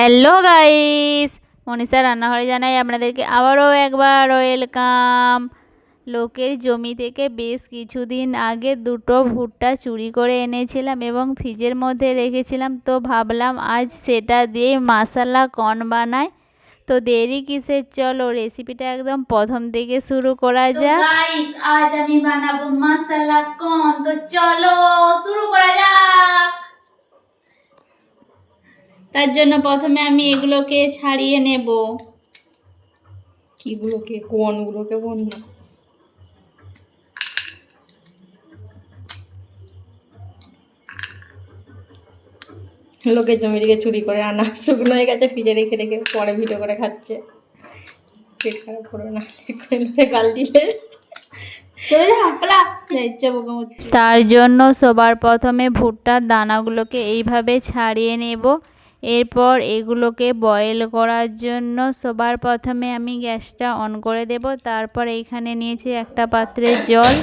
Hello guys, Manisha রান্নাঘরে জানাই আপনাদেরকে আবারও একবার ওয়েলকাম। লোকের জমি থেকে বেশ কিছুদিন আগে দুটো ভুট্টা চুরি করে এনেছিলাম এবং ফ্রিজের মধ্যে রেখেছিলাম। তো ভাবলাম আজ সেটা দিয়ে মশলা কর্ন বানাই। তো দেরি কিসের, চলো রেসিপিটা একদম প্রথম থেকে শুরু করা যাক। গাইস, আজ আমি বানাবো মশলা কর্ন, তো চলো শুরু করা যাক। তার জন্য প্রথমে আমি এগুলোকে ছাড়িয়ে নেব। কিগুলোকে? কোনগুলোকে বল না। লোকের জমি থেকে চুরি করে আনা, শুকনো হয়ে গেছে, ফ্রিজে রেখে রেখে পরে ভিডিও করে খাচ্ছে। পেট খারাপ করবে না গাল দিলে। তার জন্য সবার প্রথমে ভুট্টার দানাগুলোকে এইভাবে ছাড়িয়ে নেব। এরপর এগুলোকে বয়েল করার জন্য সবার প্রথমে আমি গ্যাসটা অন করে দেব। তারপর এইখানে নিয়েছি একটা পাত্রে জল।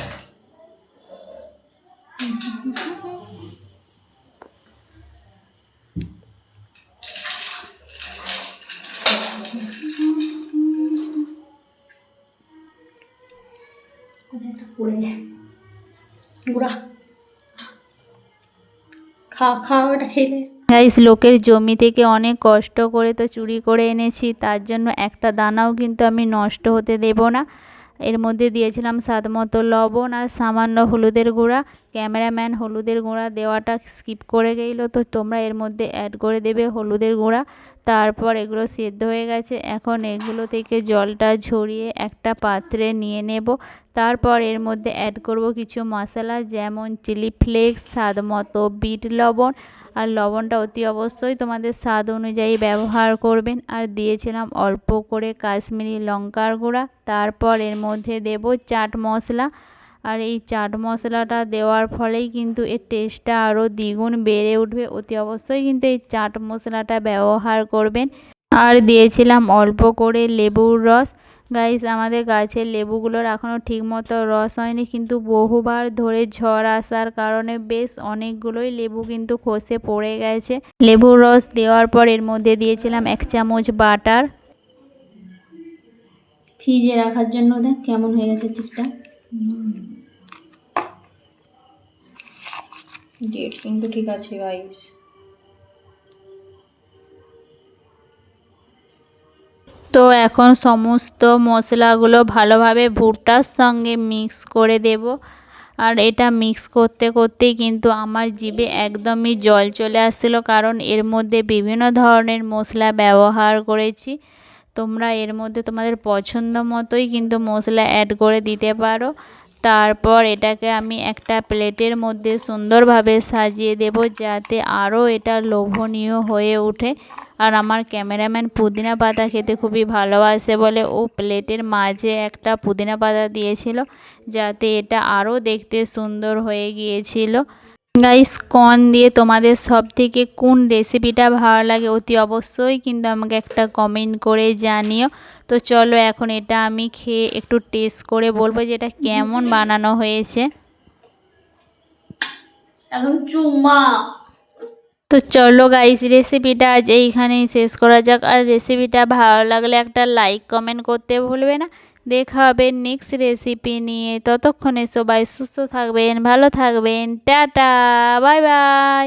এটা খেলে গাইস, লোকের জমি থেকে অনেক কষ্ট করে তো চুরি করে এনেছি, তার জন্য একটা দানাও কিন্তু আমি নষ্ট হতে দেব না। এর মধ্যে দিয়েছিলাম স্বাদ মতো লবণ আর সামান্য হলুদের গুঁড়া। ক্যামেরাম্যান হলুদের গুঁড়া দেওয়াটা স্কিপ করে গেল, তো তোমরা এর মধ্যে অ্যাড করে দেবে হলুদের গুঁড়া। তারপর এগুলো সেদ্ধ হয়ে গেছে, এখন এগুলো থেকে জলটা ঝরিয়ে একটা পাত্রে নিয়ে নেব। তারপর এর মধ্যে অ্যাড করব কিছু মশলা, যেমন চিলি ফ্লেক্স, স্বাদ মতো বিট লবণ, আর লবণটা অতি অবশ্যই তোমাদের স্বাদ অনুযায়ী ব্যবহার করবেন। আর দিয়েছিলাম অল্প করে কাশ্মীরি লঙ্কার গুঁড়া। তারপর এর মধ্যে দেব চাট মশলা, আর এই চাট মশলাটা দেওয়ার ফলেই কিন্তু এর টেস্টটা আরও দ্বিগুণ বেড়ে উঠবে। অতি অবশ্যই কিন্তু এই চাট মশলাটা ব্যবহার করবেন। আর দিয়েছিলাম অল্প করে লেবুর রস। গাইস, আমাদের গাছের লেবুগুলোর এখনও ঠিকমতো রস হয়নি, কিন্তু বহুবার ধরে ঝড় আসার কারণে বেশ অনেকগুলোই লেবু কিন্তু খসে পড়ে গেছে। লেবুর রস দেওয়ার পর এর মধ্যে দিয়েছিলাম 1 চামচ বাটার। ফ্রিজে রাখার জন্য দেখ কেমন হয়ে গেছে ঠিকটা। ডেট কিন্তু ঠিক আছে গাইস। তো এখন সমস্ত মশলাগুলো ভালোভাবে ভুট্টার সঙ্গে মিক্স করে দেব। আর এটা মিক্স করতে করতেই কিন্তু আমার জিভে একদমই জল চলে আসছিলো, কারণ এর মধ্যে বিভিন্ন ধরনের মশলা ব্যবহার করেছি। তোমরা এর মধ্যে তোমাদের পছন্দ মতোই কিন্তু মশলা অ্যাড করে দিতে পারো। তারপর এটাকে আমি একটা প্লেটের মধ্যে সুন্দরভাবে সাজিয়ে দেব, যাতে আরও এটা লোভনীয় হয়ে ওঠে। আর আমার ক্যামেরাম্যান পুদিনা পাতা খেতে খুবই ভালোবাসে বলে ও প্লেটের মাঝে একটা পুদিনা পাতা দিয়েছিল, যাতে এটা আরও দেখতে সুন্দর হয়ে গিয়েছিল। গাইস, কর্ন দিয়ে তোমাদের সব থেকে কোন রেসিপিটা ভালো লাগে অতি অবশ্যই কিন্তু আমাকে একটা কমেন্ট করে জানিও। তো চলো এখন এটা আমি খেয়ে একটু টেস্ট করে বলবো যে এটা কেমন বানানো হয়েছে। এখন চুমা। তো চলো গাইস, রেসিপিটা আজ এইখানেই শেষ করা যাক। আর রেসিপিটা ভালো লাগলে একটা লাইক কমেন্ট করতে ভুলবে না। দেখা হবে নেক্সট রেসিপি নিয়ে। ততক্ষণে সবাই সুস্থ থাকবেন, ভালো থাকবেন, টাটা, বাই বাই।